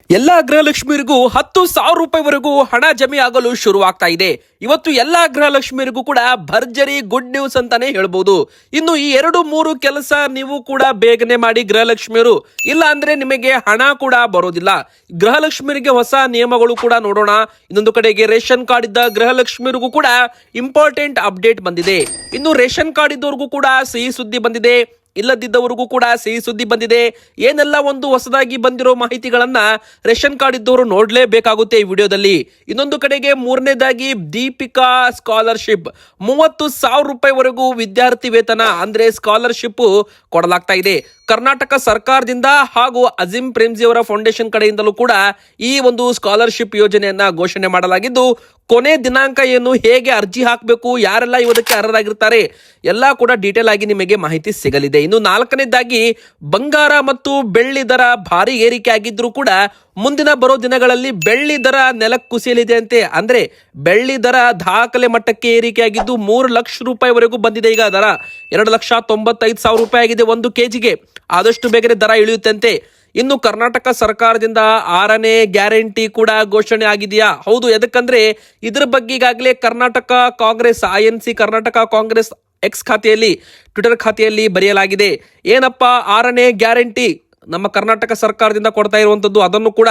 ಎಲ್ಲಾ ಗೃಹಲಕ್ಷ್ಮಿಯರಿಗೂ 10,000 ರೂಪಾಯಿವರೆಗೂ ಹಣ ಜಮೆ ಆಗಲು ಶುರುವಾಗ್ತಾ ಇದೆ. ಇವತ್ತು ಎಲ್ಲಾ ಗೃಹಲಕ್ಷ್ಮಿಯರಿಗೂ ಕೂಡ ಭರ್ಜರಿ ಗುಡ್ ನ್ಯೂಸ್ ಅಂತಾನೆ ಹೇಳ್ಬೋದು. ಇನ್ನು ಈ 2-3 ಕೆಲಸ ನೀವು ಕೂಡ ಬೇಗನೆ ಮಾಡಿ ಗೃಹಲಕ್ಷ್ಮಿಯರು, ಇಲ್ಲ ಅಂದ್ರೆ ನಿಮಗೆ ಹಣ ಕೂಡ ಬರೋದಿಲ್ಲ. ಗೃಹಲಕ್ಷ್ಮಿಯರಿಗೆ ಹೊಸ ನಿಯಮಗಳು ಕೂಡ ನೋಡೋಣ. ಇನ್ನೊಂದು ಕಡೆಗೆ ರೇಷನ್ ಕಾರ್ಡ್ ಇದ್ದ ಗೃಹಲಕ್ಷ್ಮಿಯರಿಗೂ ಕೂಡ ಇಂಪಾರ್ಟೆಂಟ್ ಅಪ್ಡೇಟ್ ಬಂದಿದೆ. ಇನ್ನು ರೇಷನ್ ಕಾರ್ಡ್ ಇದ್ದವರಿಗೂ ಕೂಡ ಸಿಹಿ ಸುದ್ದಿ ಬಂದಿದೆ, ಇಲ್ಲದಿದ್ದವರಿಗೂ ಕೂಡ ಸಿಹಿ ಸುದ್ದಿ ಬಂದಿದೆ. ಏನೆಲ್ಲ ಒಂದು ಹೊಸದಾಗಿ ಬಂದಿರೋ ಮಾಹಿತಿಗಳನ್ನ ರೇಷನ್ ಕಾರ್ಡ್ ಇದ್ದವರು ನೋಡ್ಲೇಬೇಕಾಗುತ್ತೆ ಈ ವಿಡಿಯೋದಲ್ಲಿ. ಇನ್ನೊಂದು ಕಡೆಗೆ ಮೂರನೇದಾಗಿ ದೀಪಿಕಾ ಸ್ಕಾಲರ್ಶಿಪ್ 30,000 ರೂಪಾಯಿವರೆಗೂ ವಿದ್ಯಾರ್ಥಿ ವೇತನ ಅಂದ್ರೆ ಸ್ಕಾಲರ್ಶಿಪ್ ಕೊಡಲಾಗ್ತಾ ಇದೆ. ಕರ್ನಾಟಕ ಸರ್ಕಾರದಿಂದ ಹಾಗೂ ಅಜಿಂ ಪ್ರೇಮ್ಜಿ ಅವರ ಫೌಂಡೇಶನ್ ಕಡೆಯಿಂದಲೂ ಕೂಡ ಈ ಒಂದು ಸ್ಕಾಲರ್ಶಿಪ್ ಯೋಜನೆಯನ್ನ ಘೋಷಣೆ ಮಾಡಲಾಗಿದ್ದು, ಕೊನೆ ದಿನಾಂಕ ಏನು, ಹೇಗೆ ಅರ್ಜಿ ಹಾಕಬೇಕು, ಯಾರೆಲ್ಲ ಇವಕ್ಕೆ ಅರ್ಹರಾಗಿರ್ತಾರೆ ಎಲ್ಲ ಕೂಡ ಡೀಟೇಲ್ ಆಗಿ ನಿಮಗೆ ಮಾಹಿತಿ ಸಿಗಲಿದೆ. ಇನ್ನು ನಾಲ್ಕನೇದಾಗಿ ಬಂಗಾರ ಮತ್ತು ಬೆಳ್ಳಿ ದರ ಭಾರಿ ಏರಿಕೆ ಆಗಿದ್ರು ಕೂಡ ಮುಂದಿನ ಬರೋ ದಿನಗಳಲ್ಲಿ ಬೆಳ್ಳಿ ದರ ನೆಲಕ್ಕೆ ಕುಸಿಯಲಿದೆ ಅಂತೆ. ಅಂದ್ರೆ ಬೆಳ್ಳಿ ದರ ದಾಖಲೆ ಮಟ್ಟಕ್ಕೆ ಏರಿಕೆ ಆಗಿದ್ದು 3 ಲಕ್ಷ ರೂಪಾಯಿವರೆಗೂ ಬಂದಿದೆ. ಈಗ ದರ 2,95,000 ರೂಪಾಯಿ ಆಗಿದೆ 1 ಕೆಜಿಗೆ. ಆದಷ್ಟು ಬೇಗನೆ ದರ ಇಳಿಯುತ್ತಂತೆ. ಇನ್ನು ಕರ್ನಾಟಕ ಸರ್ಕಾರದಿಂದ 6ನೇ ಗ್ಯಾರಂಟಿ ಕೂಡ ಘೋಷಣೆ ಆಗಿದೆಯಾ? ಹೌದು, ಎದಕ್ಕಂದ್ರೆ ಇದ್ರ ಬಗ್ಗೆ ಈಗಾಗಲೇ ಕರ್ನಾಟಕ ಕಾಂಗ್ರೆಸ್ INC ಕರ್ನಾಟಕ ಕಾಂಗ್ರೆಸ್ ಎಕ್ಸ್ ಖಾತೆಯಲ್ಲಿ, ಟ್ವಿಟರ್ ಖಾತೆಯಲ್ಲಿ ಬರೆಯಲಾಗಿದೆ. ಏನಪ್ಪಾ 6ನೇ ಗ್ಯಾರಂಟಿ ನಮ್ಮ ಕರ್ನಾಟಕ ಸರ್ಕಾರದಿಂದ ಕೊಡ್ತಾ ಇರುವಂತದ್ದು, ಅದನ್ನು ಕೂಡ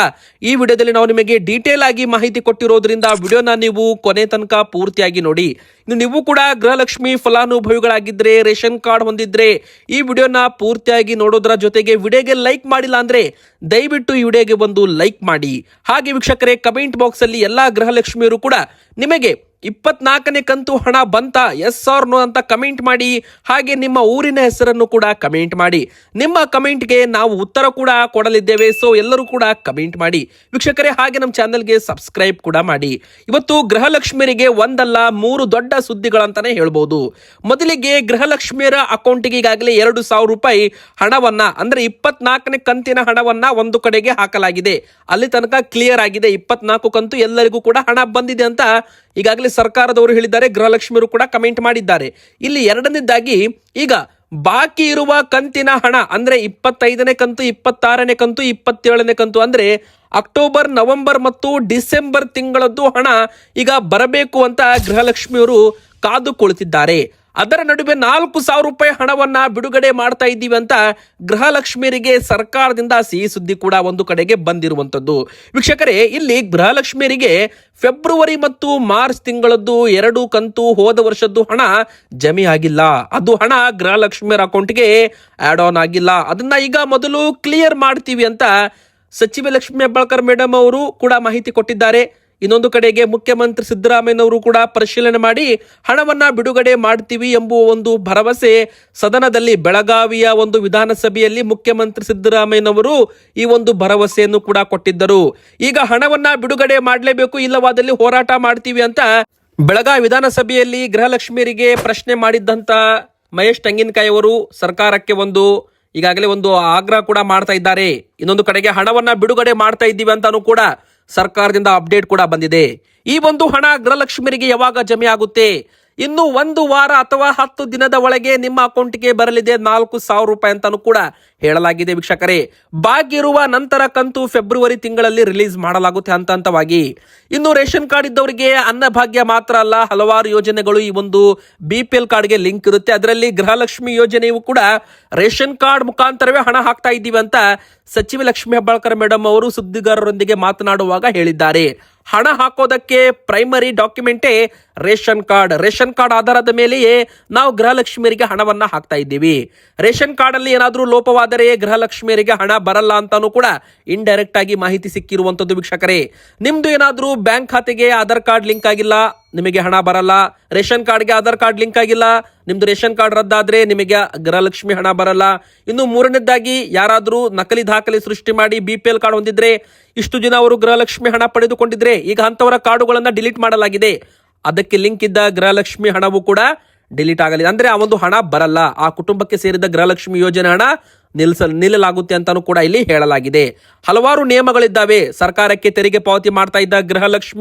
ಈ ವಿಡಿಯೋದಲ್ಲಿ ನಾವು ನಿಮಗೆ ಡೀಟೇಲ್ ಆಗಿ ಮಾಹಿತಿ ಕೊಟ್ಟಿರೋದ್ರಿಂದ ವಿಡಿಯೋನ ನೀವು ಕೊನೆ ತನಕ ಪೂರ್ತಿಯಾಗಿ ನೋಡಿ. ಇನ್ನು ನೀವು ಕೂಡ ಗೃಹಲಕ್ಷ್ಮಿ ಫಲಾನುಭವಿಗಳಾಗಿದ್ರೆ, ರೇಷನ್ ಕಾರ್ಡ್ ಹೊಂದಿದ್ರೆ ಈ ವಿಡಿಯೋನ ಪೂರ್ತಿಯಾಗಿ ನೋಡೋದ್ರ ಜೊತೆಗೆ ವಿಡಿಯೋಗೆ ಲೈಕ್ ಮಾಡಿಲ್ಲ ಅಂದ್ರೆ ದಯವಿಟ್ಟು ಈ ವಿಡಿಯೋಗೆ ಒಂದು ಲೈಕ್ ಮಾಡಿ. ಹಾಗೆ ವೀಕ್ಷಕರೇ, ಕಮೆಂಟ್ ಬಾಕ್ಸ್ ಅಲ್ಲಿ ಎಲ್ಲಾ ಗೃಹಲಕ್ಷ್ಮಿಯರು ಕೂಡ ನಿಮಗೆ 24ನೇ ಕಂತು ಹಣ ಬಂತ, ಎಸ್ ಆರ್ ನೋ ಅಂತ ಕಮೆಂಟ್ ಮಾಡಿ. ಹಾಗೆ ನಿಮ್ಮ ಊರಿನ ಹೆಸರನ್ನು ಕೂಡ ಕಮೆಂಟ್ ಮಾಡಿ. ನಿಮ್ಮ ಕಮೆಂಟ್ಗೆ ನಾವು ಉತ್ತರ ಕೂಡ ಕೊಡಲಿದ್ದೇವೆ. ಸೊ ಎಲ್ಲರೂ ಕೂಡ ಕಮೆಂಟ್ ಮಾಡಿ ವೀಕ್ಷಕರೇ. ಹಾಗೆ ನಮ್ಮ ಚಾನೆಲ್ಗೆ ಸಬ್ಸ್ಕ್ರೈಬ್ ಕೂಡ ಮಾಡಿ. ಇವತ್ತು ಗೃಹಲಕ್ಷ್ಮಿಯರಿಗೆ ಒಂದಲ್ಲ 3 ದೊಡ್ಡ ಸುದ್ದಿಗಳಂತಾನೆ ಹೇಳ್ಬೋದು. ಮೊದಲಿಗೆ ಗೃಹಲಕ್ಷ್ಮಿಯರ ಅಕೌಂಟಿಗೆ ಈಗಾಗಲೇ 2,000 ರೂಪಾಯಿ ಹಣವನ್ನ, ಅಂದ್ರೆ 24ನೇ ಕಂತಿನ ಹಣವನ್ನ ಒಂದು ಕಡೆಗೆ ಹಾಕಲಾಗಿದೆ. ಅಲ್ಲಿ ತನಕ ಕ್ಲಿಯರ್ ಆಗಿದೆ. 24 ಕಂತು ಎಲ್ಲರಿಗೂ ಕೂಡ ಹಣ ಬಂದಿದೆ ಅಂತ ಈಗಾಗಲೇ ಸರ್ಕಾರದವರು ಹೇಳಿದ್ದಾರೆ. ಗೃಹಲಕ್ಷ್ಮಿಯರು ಕೂಡ ಕಮೆಂಟ್ ಮಾಡಿದ್ದಾರೆ. ಇಲ್ಲಿ ಎರಡನೇದಾಗಿ ಈಗ ಬಾಕಿ ಇರುವ ಕಂತಿನ ಹಣ ಅಂದ್ರೆ 25ನೇ ಕಂತು, 26ನೇ ಕಂತು, 27ನೇ ಕಂತು ಅಂದ್ರೆ ಅಕ್ಟೋಬರ್, ನವೆಂಬರ್ ಮತ್ತು ಡಿಸೆಂಬರ್ ತಿಂಗಳದ್ದು ಹಣ ಈಗ ಬರಬೇಕು ಅಂತ ಗೃಹಲಕ್ಷ್ಮಿಯವರು ಕಾದು ಕುಳಿತಿದ್ದಾರೆ. ಅದರ ನಡುವೆ 4,000 ರೂಪಾಯಿ ಹಣವನ್ನ ಬಿಡುಗಡೆ ಮಾಡ್ತಾ ಇದ್ದೀವಿ ಅಂತ ಗೃಹಲಕ್ಷ್ಮಿಯರಿಗೆ ಸರ್ಕಾರದಿಂದ ಸಿಹಿ ಸುದ್ದಿ ಕೂಡ ಒಂದು ಕಡೆಗೆ ಬಂದಿರುವಂತದ್ದು. ವೀಕ್ಷಕರೇ, ಇಲ್ಲಿ ಗೃಹಲಕ್ಷ್ಮಿಯರಿಗೆ ಫೆಬ್ರವರಿ ಮತ್ತು ಮಾರ್ಚ್ ತಿಂಗಳದ್ದು 2 ಕಂತು ಹೋದ ವರ್ಷದ್ದು ಹಣ ಜಮೆ ಆಗಿಲ್ಲ. ಅದು ಹಣ ಗೃಹಲಕ್ಷ್ಮಿಯರ ಅಕೌಂಟ್ಗೆ ಆಡ್ ಆನ್ ಆಗಿಲ್ಲ. ಅದನ್ನ ಈಗ ಮೊದಲು ಕ್ಲಿಯರ್ ಮಾಡ್ತೀವಿ ಅಂತ ಸಚಿವೆ ಲಕ್ಷ್ಮೀ ಹೆಬ್ಬಾಳ್ಕರ್ ಮೇಡಮ್ ಅವರು ಕೂಡ ಮಾಹಿತಿ ಕೊಟ್ಟಿದ್ದಾರೆ. ಇನ್ನೊಂದು ಕಡೆಗೆ ಮುಖ್ಯಮಂತ್ರಿ ಸಿದ್ದರಾಮಯ್ಯನವರು ಕೂಡ ಪರಿಶೀಲನೆ ಮಾಡಿ ಹಣವನ್ನ ಬಿಡುಗಡೆ ಮಾಡ್ತೀವಿ ಎಂಬುವ ಒಂದು ಭರವಸೆ ಸದನದಲ್ಲಿ, ಬೆಳಗಾವಿಯ ಒಂದು ವಿಧಾನಸಭೆಯಲ್ಲಿ ಮುಖ್ಯಮಂತ್ರಿ ಸಿದ್ದರಾಮಯ್ಯನವರು ಈ ಒಂದು ಭರವಸೆಯನ್ನು ಕೂಡ ಕೊಟ್ಟಿದ್ದರು. ಈಗ ಹಣವನ್ನ ಬಿಡುಗಡೆ ಮಾಡಲೇಬೇಕು, ಇಲ್ಲವಾದಲ್ಲಿ ಹೋರಾಟ ಮಾಡ್ತೀವಿ ಅಂತ ಬೆಳಗಾವಿ ವಿಧಾನಸಭೆಯಲ್ಲಿ ಗೃಹಲಕ್ಷ್ಮಿಯರಿಗೆ ಪ್ರಶ್ನೆ ಮಾಡಿದ್ದಂತ ಮಹೇಶ್ ತೆಂಗಿನಕಾಯಿ ಅವರು ಸರ್ಕಾರಕ್ಕೆ ಈಗಾಗಲೇ ಒಂದು ಆಗ್ರಹ ಕೂಡ ಮಾಡ್ತಾ ಇದ್ದಾರೆ. ಇನ್ನೊಂದು ಕಡೆಗೆ ಹಣವನ್ನ ಬಿಡುಗಡೆ ಮಾಡ್ತಾ ಇದ್ದೀವಿ ಅಂತಾನೂ ಕೂಡ ಸರ್ಕಾರದಿಂದ ಅಪ್ಡೇಟ್ ಕೂಡ ಬಂದಿದೆ. ಈ ಒಂದು ಹಣ ಗೃಹಲಕ್ಷ್ಮಿಯರಿಗೆ ಯಾವಾಗ ಜಮೆ ಆಗುತ್ತೆ? ಇನ್ನು 1 ವಾರ ಅಥವಾ 10 ದಿನದ ಒಳಗೆ ನಿಮ್ಮ ಅಕೌಂಟ್ಗೆ ಬರಲಿದೆ 4,000 ರೂಪಾಯಿ ಅಂತಾನೂ ಕೂಡ ಹೇಳಲಾಗಿದೆ. ವೀಕ್ಷಕರೇ, ಬಾಕಿ ಇರುವ ನಂತರ ಕಂತು ಫೆಬ್ರವರಿ ತಿಂಗಳಲ್ಲಿ ರಿಲೀಸ್ ಮಾಡಲಾಗುತ್ತೆ ಹಂತ ಹಂತವಾಗಿ. ಇನ್ನು ರೇಷನ್ ಕಾರ್ಡ್ ಇದ್ದವರಿಗೆ ಅನ್ನಭಾಗ್ಯ ಮಾತ್ರ ಅಲ್ಲ, ಹಲವಾರು ಯೋಜನೆಗಳು ಈ ಒಂದು BPL ಕಾರ್ಡ್ಗೆ ಲಿಂಕ್ ಇರುತ್ತೆ. ಅದರಲ್ಲಿ ಗೃಹಲಕ್ಷ್ಮಿ ಯೋಜನೆಯು ಕೂಡ ರೇಷನ್ ಕಾರ್ಡ್ ಮುಖಾಂತರವೇ ಹಣ ಹಾಕ್ತಾ ಇದ್ದೀವಿ ಅಂತ ಸಚಿವೆ ಲಕ್ಷ್ಮೀ ಹೆಬ್ಬಾಳ್ಕರ್ ಮೇಡಮ್ ಅವರು ಸುದ್ದಿಗಾರರೊಂದಿಗೆ ಮಾತನಾಡುವಾಗ ಹೇಳಿದ್ದಾರೆ. ಹಣ ಹಾಕೋದಕ್ಕೆ ಪ್ರೈಮರಿ ಡಾಕ್ಯುಮೆಂಟೇ ರೇಷನ್ ಕಾರ್ಡ್ ಆಧಾರದ ಮೇಲೆಯೇ ನಾವು ಗೃಹಲಕ್ಷ್ಮಿಯರಿಗೆ ಹಣವನ್ನ ಹಾಕ್ತಾ ಇದ್ದೀವಿ. ರೇಷನ್ ಕಾರ್ಡ್ ಅಲ್ಲಿ ಏನಾದ್ರೂ ಲೋಪವಾದರೆ ಗೃಹಲಕ್ಷ್ಮಿಯರಿಗೆ ಹಣ ಬರಲ್ಲ ಅಂತಾನೂ ಕೂಡ ಇಂಡೈರೆಕ್ಟ್ ಆಗಿ ಮಾಹಿತಿ ಸಿಕ್ಕಿರುವಂತದ್ದು. ವೀಕ್ಷಕರೇ, ನಿಮ್ದು ಏನಾದ್ರೂ ಬ್ಯಾಂಕ್ ಖಾತೆಗೆ ಆಧಾರ್ ಕಾರ್ಡ್ ಲಿಂಕ್ ಆಗಿಲ್ಲ, ನಿಮಗೆ ಹಣ ಬರಲ್ಲ. ರೇಷನ್ ಕಾರ್ಡ್ಗೆ ಆಧಾರ್ ಕಾರ್ಡ್ ಲಿಂಕ್ ಆಗಿಲ್ಲ, ನಿಮ್ದು ರೇಷನ್ ಕಾರ್ಡ್ ರದ್ದಾದ್ರೆ ನಿಮಗೆ ಗೃಹಲಕ್ಷ್ಮಿ ಹಣ ಬರಲ್ಲ. ಇನ್ನು ಮೂರನೇದಾಗಿ ಯಾರಾದ್ರೂ ನಕಲಿ ದಾಖಲೆ ಸೃಷ್ಟಿ ಮಾಡಿ BPL ಕಾರ್ಡ್ ಹೊಂದಿದ್ರೆ, ಇಷ್ಟು ದಿನ ಅವರು ಗೃಹಲಕ್ಷ್ಮಿ ಹಣ ಪಡೆದುಕೊಂಡಿದ್ರೆ ಈಗ ಅಂತವರ ಕಾರ್ಡುಗಳನ್ನ ಡಿಲೀಟ್ ಮಾಡಲಾಗಿದೆ. ಅದಕ್ಕೆ ಲಿಂಕ್ ಇದ್ದ ಗೃಹಲಕ್ಷ್ಮಿ ಹಣವು ಕೂಡ ಡಿಲೀಟ್ ಆಗಲಿದೆ. ಅಂದ್ರೆ ಆ ಒಂದು ಹಣ ಬರಲ್ಲ, ಆ ಕುಟುಂಬಕ್ಕೆ ಸೇರಿದ ಗೃಹಲಕ್ಷ್ಮಿ ಯೋಜನೆ ಹಣ ನಿಲ್ಲಲಾಗುತ್ತೆ ಅಂತಾನೂ ಕೂಡ ಇಲ್ಲಿ ಹೇಳಲಾಗಿದೆ. ಹಲವಾರು ನಿಯಮಗಳಿದ್ದಾವೆ. ಸರ್ಕಾರಕ್ಕೆ ತೆರಿಗೆ ಪಾವತಿ ಮಾಡ್ತಾ ಇದ್ದ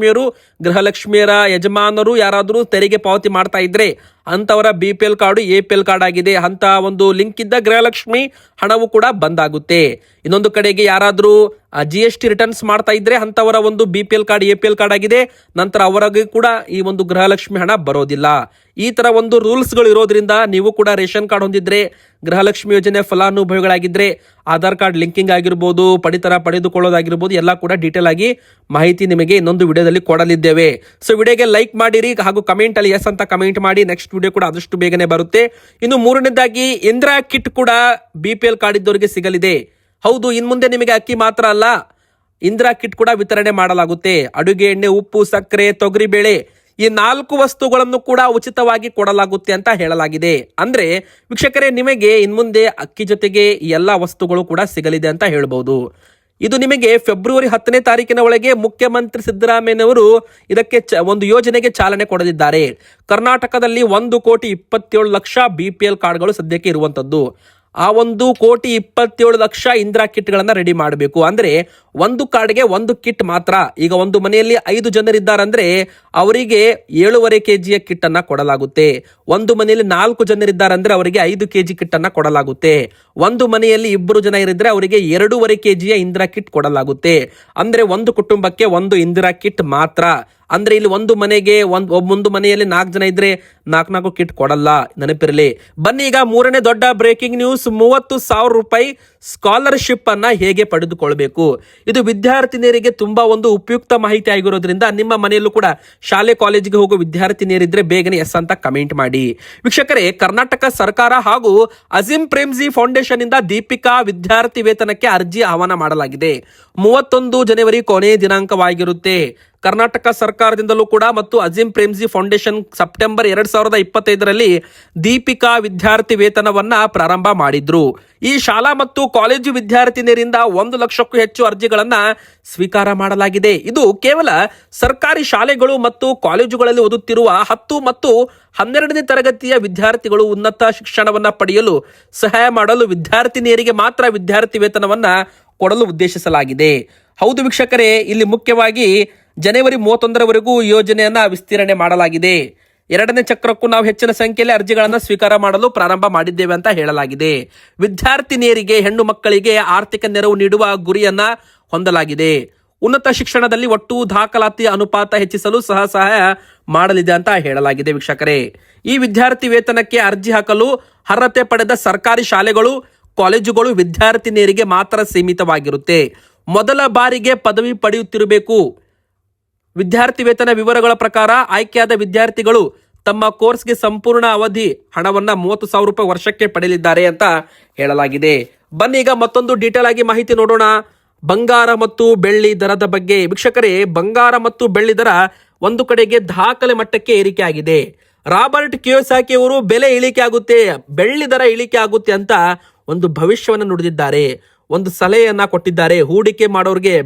ಗೃಹಲಕ್ಷ್ಮಿಯರ ಯಜಮಾನರು ಯಾರಾದರೂ ತೆರಿಗೆ ಪಾವತಿ ಮಾಡ್ತಾ ಇದ್ರೆ ಅಂತವರ BPL ಕಾರ್ಡು APL ಕಾರ್ಡ್ ಆಗಿದೆ ಅಂತ ಒಂದು ಲಿಂಕ್ ಇದ್ದ ಗೃಹಲಕ್ಷ್ಮಿ ಹಣವು ಕೂಡ ಬಂದಾಗುತ್ತೆ. ಇನ್ನೊಂದು ಕಡೆಗೆ ಯಾರಾದರೂ GST ರಿಟರ್ನ್ಸ್ ಮಾಡ್ತಾ ಇದ್ರೆ ಅಂತವರ ಒಂದು BPL ಕಾರ್ಡ್ APL ಕಾರ್ಡ್ ಆಗಿದೆ, ನಂತರ ಅವರಿಗೆ ಕೂಡ ಈ ಒಂದು ಗೃಹಲಕ್ಷ್ಮಿ ಹಣ ಬರೋದಿಲ್ಲ. ಈ ತರ ಒಂದು ರೂಲ್ಸ್ಗಳು ಇರೋದ್ರಿಂದ ನೀವು ಕೂಡ ರೇಷನ್ ಕಾರ್ಡ್ ಹೊಂದಿದ್ರೆ, ಗೃಹಲಕ್ಷ್ಮಿ ಯೋಜನೆ ಫಲಾನುಭವಿಗಳಾಗಿದ್ರೆ ಆಧಾರ್ ಕಾರ್ಡ್ ಲಿಂಕಿಂಗ್ ಆಗಿರ್ಬೋದು, ಪಡಿತರ ಪಡೆದುಕೊಳ್ಳೋದಾಗಿರ್ಬೋದು, ಎಲ್ಲ ಕೂಡ ಡೀಟೇಲ್ ಆಗಿ ಮಾಹಿತಿ ನಿಮಗೆ ಇನ್ನೊಂದು ವಿಡಿಯೋದಲ್ಲಿ ಕೊಡಲಿದ್ದೇವೆ. ಸೊ ವಿಡಿಯೋಗೆ ಲೈಕ್ ಮಾಡಿರಿ ಹಾಗೂ ಕಮೆಂಟ್ ಅಲ್ಲಿ ಎಸ್ ಅಂತ ಕಮೆಂಟ್ ಮಾಡಿ. ನೆಕ್ಸ್ಟ್ ವಿಡಿಯೋ ಕೂಡ ಆದಷ್ಟು ಬೇಗನೆ ಬರುತ್ತೆ. ಇನ್ನು ಮೂರನೇದಾಗಿ ಇಂದಿರಾ ಕಿಟ್ ಕೂಡ BPL ಕಾರ್ಡ್ ಇದ್ದವರಿಗೆ ಸಿಗಲಿದೆ. ಹೌದು, ಇನ್ ಮುಂದೆ ನಿಮಗೆ ಅಕ್ಕಿ ಮಾತ್ರ ಅಲ್ಲ, ಇಂದಿರಾ ಕಿಟ್ ಕೂಡ ವಿತರಣೆ ಮಾಡಲಾಗುತ್ತೆ. ಅಡುಗೆ ಎಣ್ಣೆ, ಉಪ್ಪು, ಸಕ್ಕರೆ, ತೊಗರಿಬೇಳೆ ಈ 4 ವಸ್ತುಗಳನ್ನು ಕೂಡ ಉಚಿತವಾಗಿ ಕೊಡಲಾಗುತ್ತೆ ಅಂತ ಹೇಳಲಾಗಿದೆ. ಅಂದ್ರೆ ವೀಕ್ಷಕರೇ, ನಿಮಗೆ ಇನ್ಮುಂದೆ ಅಕ್ಕಿ ಜೊತೆಗೆ ಈ ಎಲ್ಲಾ ವಸ್ತುಗಳು ಕೂಡ ಸಿಗಲಿದೆ ಅಂತ ಹೇಳ್ಬಹುದು. ಇದು ನಿಮಗೆ ಫೆಬ್ರವರಿ 10ನೇ ತಾರೀಕಿನ ಒಳಗೆ ಮುಖ್ಯಮಂತ್ರಿ ಸಿದ್ದರಾಮಯ್ಯನವರು ಇದಕ್ಕೆ ಒಂದು ಯೋಜನೆಗೆ ಚಾಲನೆ ಕೊಡಲಿದ್ದಾರೆ. ಕರ್ನಾಟಕದಲ್ಲಿ 1,27,00,000 BPL ಕಾರ್ಡ್ಗಳು ಸದ್ಯಕ್ಕೆ ಇರುವಂತದ್ದು. ಆ 1,27,00,000 ಇಂದಿರಾ ಕಿಟ್ಗಳನ್ನ ರೆಡಿ ಮಾಡಬೇಕು. ಅಂದ್ರೆ ಒಂದು ಕಾರ್ಡ್ಗೆ 1 ಕಿಟ್ ಮಾತ್ರ. ಈಗ ಒಂದು ಮನೆಯಲ್ಲಿ 5 ಜನರಿದ್ದಾರಂದ್ರೆ ಅವರಿಗೆ 7.5 kg ಕಿಟ್ ಅನ್ನ ಕೊಡಲಾಗುತ್ತೆ. ಒಂದು ಮನೆಯಲ್ಲಿ 4 ಜನರಿದ್ದಾರಂದ್ರೆ ಅವರಿಗೆ 5 kg ಕಿಟ್ ಅನ್ನ ಕೊಡಲಾಗುತ್ತೆ. ಒಂದು ಮನೆಯಲ್ಲಿ 2 ಜನ ಇರಿದ್ರೆ ಅವರಿಗೆ 2.5 kg ಇಂದಿರಾ ಕಿಟ್ ಕೊಡಲಾಗುತ್ತೆ. ಅಂದ್ರೆ ಒಂದು ಕುಟುಂಬಕ್ಕೆ 1 ಇಂದಿರಾ ಕಿಟ್ ಮಾತ್ರ. ಅಂದ್ರೆ ಇಲ್ಲಿ ಒಂದು ಮನೆಯಲ್ಲಿ 4 ಜನ ಇದ್ರೆ 4 ಕಿಟ್ ಕೊಡಲ್ಲ, ನೆನಪಿರಲಿ. ಬನ್ನಿ ಈಗ ಮೂರನೇ ದೊಡ್ಡ ಬ್ರೇಕಿಂಗ್ ನ್ಯೂಸ್. 30,000 ರೂಪಾಯಿ ಸ್ಕಾಲರ್ಶಿಪ್ ಅನ್ನ ಹೇಗೆ ಪಡೆದುಕೊಳ್ಬೇಕು? ಇದು ವಿದ್ಯಾರ್ಥಿನಿಯರಿಗೆ ತುಂಬಾ ಒಂದು ಉಪಯುಕ್ತ ಮಾಹಿತಿ ಆಗಿರೋದ್ರಿಂದ ನಿಮ್ಮ ಮನೆಯಲ್ಲೂ ಕೂಡ ಶಾಲೆ ಕಾಲೇಜಿಗೆ ಹೋಗೋ ವಿದ್ಯಾರ್ಥಿನಿಯರಿದ್ರೆ ಬೇಗನೆ ಎಸ್ ಅಂತ ಕಮೆಂಟ್ ಮಾಡಿ. ವೀಕ್ಷಕರೇ, ಕರ್ನಾಟಕ ಸರ್ಕಾರ ಹಾಗೂ ಅಜೀಂ ಪ್ರೇಮ್ಜಿ ಫೌಂಡೇಶನ್ ಇಂದ ದೀಪಿಕಾ ವಿದ್ಯಾರ್ಥಿ ವೇತನಕ್ಕೆ ಅರ್ಜಿ ಆಹ್ವಾನ ಮಾಡಲಾಗಿದೆ. 31 ಜನವರಿ ಕೊನೆಯ ದಿನಾಂಕವಾಗಿರುತ್ತೆ. ಕರ್ನಾಟಕ ಸರ್ಕಾರದಿಂದಲೂ ಕೂಡ ಮತ್ತು ಅಜೀಂ ಪ್ರೇಮ್ಜಿ ಫೌಂಡೇಶನ್ ಸೆಪ್ಟೆಂಬರ್ 2025ರಲ್ಲಿ ದೀಪಿಕಾ ವಿದ್ಯಾರ್ಥಿ ವೇತನವನ್ನ ಪ್ರಾರಂಭ ಮಾಡಿದ್ರು. ಈ ಶಾಲಾ ಮತ್ತು ಕಾಲೇಜು ವಿದ್ಯಾರ್ಥಿನಿಯರಿಂದ 1 ಲಕ್ಷಕ್ಕೂ ಹೆಚ್ಚು ಅರ್ಜಿಗಳನ್ನ ಸ್ವೀಕಾರ ಮಾಡಲಾಗಿದೆ. ಇದು ಕೇವಲ ಸರ್ಕಾರಿ ಶಾಲೆಗಳು ಮತ್ತು ಕಾಲೇಜುಗಳಲ್ಲಿ ಓದುತ್ತಿರುವ 10 ಮತ್ತು 12ನೇ ತರಗತಿಯ ವಿದ್ಯಾರ್ಥಿಗಳು ಉನ್ನತ ಶಿಕ್ಷಣವನ್ನ ಪಡೆಯಲು ಸಹಾಯ ಮಾಡಲು ವಿದ್ಯಾರ್ಥಿನಿಯರಿಗೆ ಮಾತ್ರ ವಿದ್ಯಾರ್ಥಿ ವೇತನವನ್ನ ಕೊಡಲು ಉದ್ದೇಶಿಸಲಾಗಿದೆ. ಹೌದು ವೀಕ್ಷಕರೇ, ಇಲ್ಲಿ ಮುಖ್ಯವಾಗಿ ಜನವರಿ 31ರವರೆಗೂ ಯೋಜನೆಯನ್ನ ವಿಸ್ತರಣೆ ಮಾಡಲಾಗಿದೆ. 2ನೇ ಚಕ್ರಕ್ಕೂ ನಾವು ಹೆಚ್ಚಿನ ಸಂಖ್ಯೆಯಲ್ಲಿ ಅರ್ಜಿಗಳನ್ನು ಸ್ವೀಕಾರ ಮಾಡಲು ಪ್ರಾರಂಭ ಮಾಡಿದ್ದೇವೆ ಅಂತ ಹೇಳಲಾಗಿದೆ. ವಿದ್ಯಾರ್ಥಿನಿಯರಿಗೆ, ಹೆಣ್ಣು ಮಕ್ಕಳಿಗೆ ಆರ್ಥಿಕ ನೆರವು ನೀಡುವ ಗುರಿಯನ್ನ ಹೊಂದಲಾಗಿದೆ. ಉನ್ನತ ಶಿಕ್ಷಣದಲ್ಲಿ ಒಟ್ಟು ದಾಖಲಾತಿ ಅನುಪಾತ ಹೆಚ್ಚಿಸಲು ಸಹಾಯ ಮಾಡಲಿದೆ ಅಂತ ಹೇಳಲಾಗಿದೆ. ವೀಕ್ಷಕರೇ, ಈ ವಿದ್ಯಾರ್ಥಿ ವೇತನಕ್ಕೆ ಅರ್ಜಿ ಹಾಕಲು ಅರ್ಹತೆ ಪಡೆದ ಸರ್ಕಾರಿ ಶಾಲೆಗಳು, ಕಾಲೇಜುಗಳು ವಿದ್ಯಾರ್ಥಿನಿಯರಿಗೆ ಮಾತ್ರ ಸೀಮಿತವಾಗಿರುತ್ತೆ. ಮೊದಲ ಬಾರಿಗೆ ಪದವಿ ಪಡೆಯುತ್ತಿರಬೇಕು. ವಿದ್ಯಾರ್ಥಿ ವೇತನ ವಿವರಗಳ ಪ್ರಕಾರ ಆಯ್ಕೆಯಾದ ವಿದ್ಯಾರ್ಥಿಗಳು ತಮ್ಮ ಕೋರ್ಸ್ಗೆ ಸಂಪೂರ್ಣ ಅವಧಿ ಹಣವನ್ನ 30,000 ರೂಪಾಯಿ ವರ್ಷಕ್ಕೆ ಪಡೆಯಲಿದ್ದಾರೆ ಅಂತ ಹೇಳಲಾಗಿದೆ. ಬನ್ನಿ ಈಗ ಮತ್ತೊಂದು ಡೀಟೇಲ್ ಆಗಿ ಮಾಹಿತಿ ನೋಡೋಣ. ಬಂಗಾರ ಮತ್ತು ಬೆಳ್ಳಿ ದರದ ಬಗ್ಗೆ. ವೀಕ್ಷಕರೇ, ಬಂಗಾರ ಮತ್ತು ಬೆಳ್ಳಿ ದರ ಒಂದು ಕಡೆಗೆ ದಾಖಲೆ ಮಟ್ಟಕ್ಕೆ ಏರಿಕೆ ಆಗಿದೆ. ರಾಬರ್ಟ್ ಕಿಯೋಸಾಕಿ ಅವರು ಬೆಲೆ ಇಳಿಕೆ ಆಗುತ್ತೆ, ಬೆಳ್ಳಿ ದರ ಇಳಿಕೆ ಆಗುತ್ತೆ ಅಂತ ಒಂದು ಭವಿಷ್ಯವನ್ನು ನುಡಿದಿದ್ದಾರೆ. ಒಂದು ಸಲಹೆಯನ್ನ ಕೊಟ್ಟಿದ್ದಾರೆ.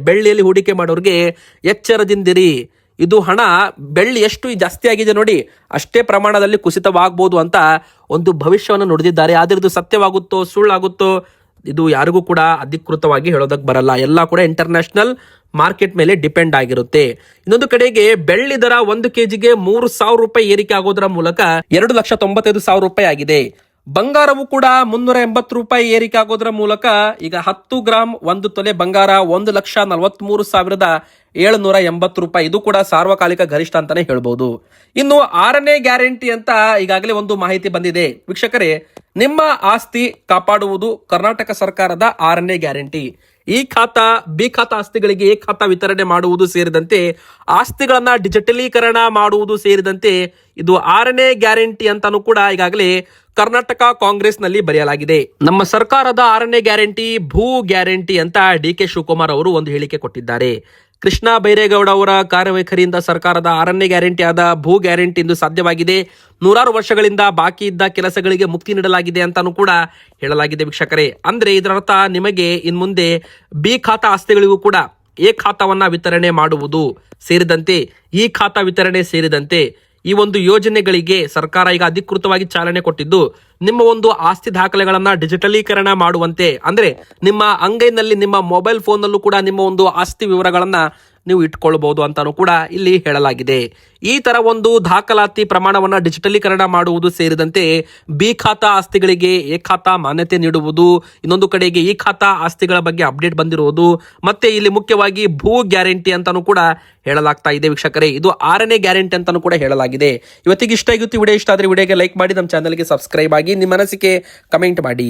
ಬೆಳ್ಳಿಯಲ್ಲಿ ಹೂಡಿಕೆ ಮಾಡೋರಿಗೆ ಎಚ್ಚರದಿಂದಿರಿ. ಇದು ಹಣ, ಬೆಳ್ಳಿ ಎಷ್ಟು ಜಾಸ್ತಿ ಆಗಿದೆ ನೋಡಿ, ಅಷ್ಟೇ ಪ್ರಮಾಣದಲ್ಲಿ ಕುಸಿತವಾಗಬಹುದು ಅಂತ ಒಂದು ಭವಿಷ್ಯವನ್ನು ನುಡಿದಿದ್ದಾರೆ. ಆದ್ರೆ ಇದು ಸತ್ಯವಾಗುತ್ತೋ ಸುಳ್ಳಾಗುತ್ತೋ ಇದು ಯಾರಿಗೂ ಕೂಡ ಅಧಿಕೃತವಾಗಿ ಹೇಳೋದಕ್ಕೆ ಬರಲ್ಲ. ಎಲ್ಲ ಕೂಡ ಇಂಟರ್ನ್ಯಾಷನಲ್ ಮಾರ್ಕೆಟ್ ಮೇಲೆ ಡಿಪೆಂಡ್ ಆಗಿರುತ್ತೆ. ಇನ್ನೊಂದು ಕಡೆಗೆ ಬೆಳ್ಳಿ ದರ 1 kgಗೆ 3,000 ರೂಪಾಯಿ ಏರಿಕೆ ಆಗೋದ್ರ ಮೂಲಕ 2,95,000 ರೂಪಾಯಿ ಆಗಿದೆ. ಬಂಗಾರವು ಕೂಡ 380 ರೂಪಾಯಿ ಏರಿಕೆ ಆಗೋದ್ರ ಮೂಲಕ ಈಗ 10 ಗ್ರಾಮ್ 1 ತೊಲೆ ಬಂಗಾರ 1,43,780 ರೂಪಾಯಿ. ಇದು ಕೂಡ ಸಾರ್ವಕಾಲಿಕ ಗರಿಷ್ಠ ಅಂತಾನೆ ಹೇಳ್ಬಹುದು. ಇನ್ನು 6ನೇ ಗ್ಯಾರಂಟಿ ಅಂತ ಈಗಾಗಲೇ ಒಂದು ಮಾಹಿತಿ ಬಂದಿದೆ. ವೀಕ್ಷಕರೇ, ನಿಮ್ಮ ಆಸ್ತಿ ಕಾಪಾಡುವುದು ಕರ್ನಾಟಕ ಸರ್ಕಾರದ 6ನೇ ಗ್ಯಾರಂಟಿ. ಈ ಖಾತಾ, ಬಿ ಖಾತಾ ಆಸ್ತಿಗಳಿಗೆ ಎ ಖಾತಾ ವಿತರಣೆ ಮಾಡುವುದು ಸೇರಿದಂತೆ ಆಸ್ತಿಗಳನ್ನ ಡಿಜಿಟಲೀಕರಣ ಮಾಡುವುದು ಸೇರಿದಂತೆ ಇದು 6ನೇ ಗ್ಯಾರಂಟಿ ಅಂತಾನೂ ಕೂಡ ಈಗಾಗಲೇ ಕರ್ನಾಟಕ ಕಾಂಗ್ರೆಸ್ ನಲ್ಲಿ ಬರೆಯಲಾಗಿದೆ. ನಮ್ಮ ಸರ್ಕಾರದ 6ನೇ ಗ್ಯಾರಂಟಿ ಭೂ ಗ್ಯಾರಂಟಿ ಅಂತ DK ಶಿವಕುಮಾರ್ ಅವರು ಒಂದು ಹೇಳಿಕೆ ಕೊಟ್ಟಿದ್ದಾರೆ. ಕೃಷ್ಣ ಬೈರೇಗೌಡ ಅವರ ಕಾರ್ಯವೈಖರಿಯಿಂದ ಸರ್ಕಾರದ 6ನೇ ಗ್ಯಾರಂಟಿ ಆದ ಭೂ ಗ್ಯಾರಂಟಿ ಇಂದು ಸಾಧ್ಯವಾಗಿದೆ. 100 ವರ್ಷಗಳಿಂದ ಬಾಕಿ ಇದ್ದ ಕೆಲಸಗಳಿಗೆ ಮುಕ್ತಿ ನೀಡಲಾಗಿದೆ ಅಂತಾನೂ ಕೂಡ ಹೇಳಲಾಗಿದೆ. ವೀಕ್ಷಕರೇ, ಅಂದ್ರೆ ಇದರರ್ಥ ನಿಮಗೆ ಇನ್ಮುಂದೆ ಬಿ ಖಾತಾ ಆಸ್ತಿಗಳಿಗೂ ಕೂಡ ಎ ಖಾತಾವನ್ನ ವಿತರಣೆ ಮಾಡುವುದು ಸೇರಿದಂತೆ, ಈ ಖಾತಾ ವಿತರಣೆ ಸೇರಿದಂತೆ ಈ ಒಂದು ಯೋಜನೆಗಳಿಗೆ ಸರ್ಕಾರ ಈಗ ಅಧಿಕೃತವಾಗಿ ಚಾಲನೆ ಕೊಟ್ಟಿದ್ದು ನಿಮ್ಮ ಒಂದು ಆಸ್ತಿ ದಾಖಲೆಗಳನ್ನ ಡಿಜಿಟಲೀಕರಣ ಮಾಡುವಂತೆ, ಅಂದ್ರೆ ನಿಮ್ಮ ಅಂಗೈನಲ್ಲಿ ನಿಮ್ಮ ಮೊಬೈಲ್ ಫೋನ್ ನಲ್ಲೂ ಕೂಡ ನಿಮ್ಮ ಒಂದು ಆಸ್ತಿ ವಿವರಗಳನ್ನ ನೀವು ಇಟ್ಕೊಳ್ಬಹುದು ಅಂತಾನು ಕೂಡ ಇಲ್ಲಿ ಹೇಳಲಾಗಿದೆ. ಈ ತರ ಒಂದು ದಾಖಲಾತಿ ಪ್ರಮಾಣವನ್ನ ಡಿಜಿಟಲೀಕರಣ ಮಾಡುವುದು ಸೇರಿದಂತೆ ಬಿ ಖಾತಾ ಆಸ್ತಿಗಳಿಗೆ ಎ ಖಾತಾ ಮಾನ್ಯತೆ ನೀಡುವುದು, ಇನ್ನೊಂದು ಕಡೆಗೆ ಈ ಖಾತಾ ಆಸ್ತಿಗಳ ಬಗ್ಗೆ ಅಪ್ಡೇಟ್ ಬಂದಿರುವುದು, ಮತ್ತೆ ಇಲ್ಲಿ ಮುಖ್ಯವಾಗಿ ಭೂ ಗ್ಯಾರಂಟಿ ಅಂತಾನು ಕೂಡ ಹೇಳಲಾಗ್ತಾ ಇದೆ ವೀಕ್ಷಕರೇ. ಇದು 6ನೇ ಗ್ಯಾರಂಟಿ ಅಂತಾನು ಕೂಡ ಹೇಳಲಾಗಿದೆ. ಇವತ್ತಿಗೆ ಇಷ್ಟ ಆಗಿತ್ತು ವಿಡಿಯೋ. ಇಷ್ಟ ಆದ್ರೆ ವಿಡಿಯೋಗೆ ಲೈಕ್ ಮಾಡಿ, ನಮ್ಮ ಚಾನಲ್ಗೆ ಸಬ್ಸ್ಕ್ರೈಬ್ ಆಗಿ, ನಿಮ್ಮ ಮನಸ್ಸಿಗೆ ಕಮೆಂಟ್ ಮಾಡಿ.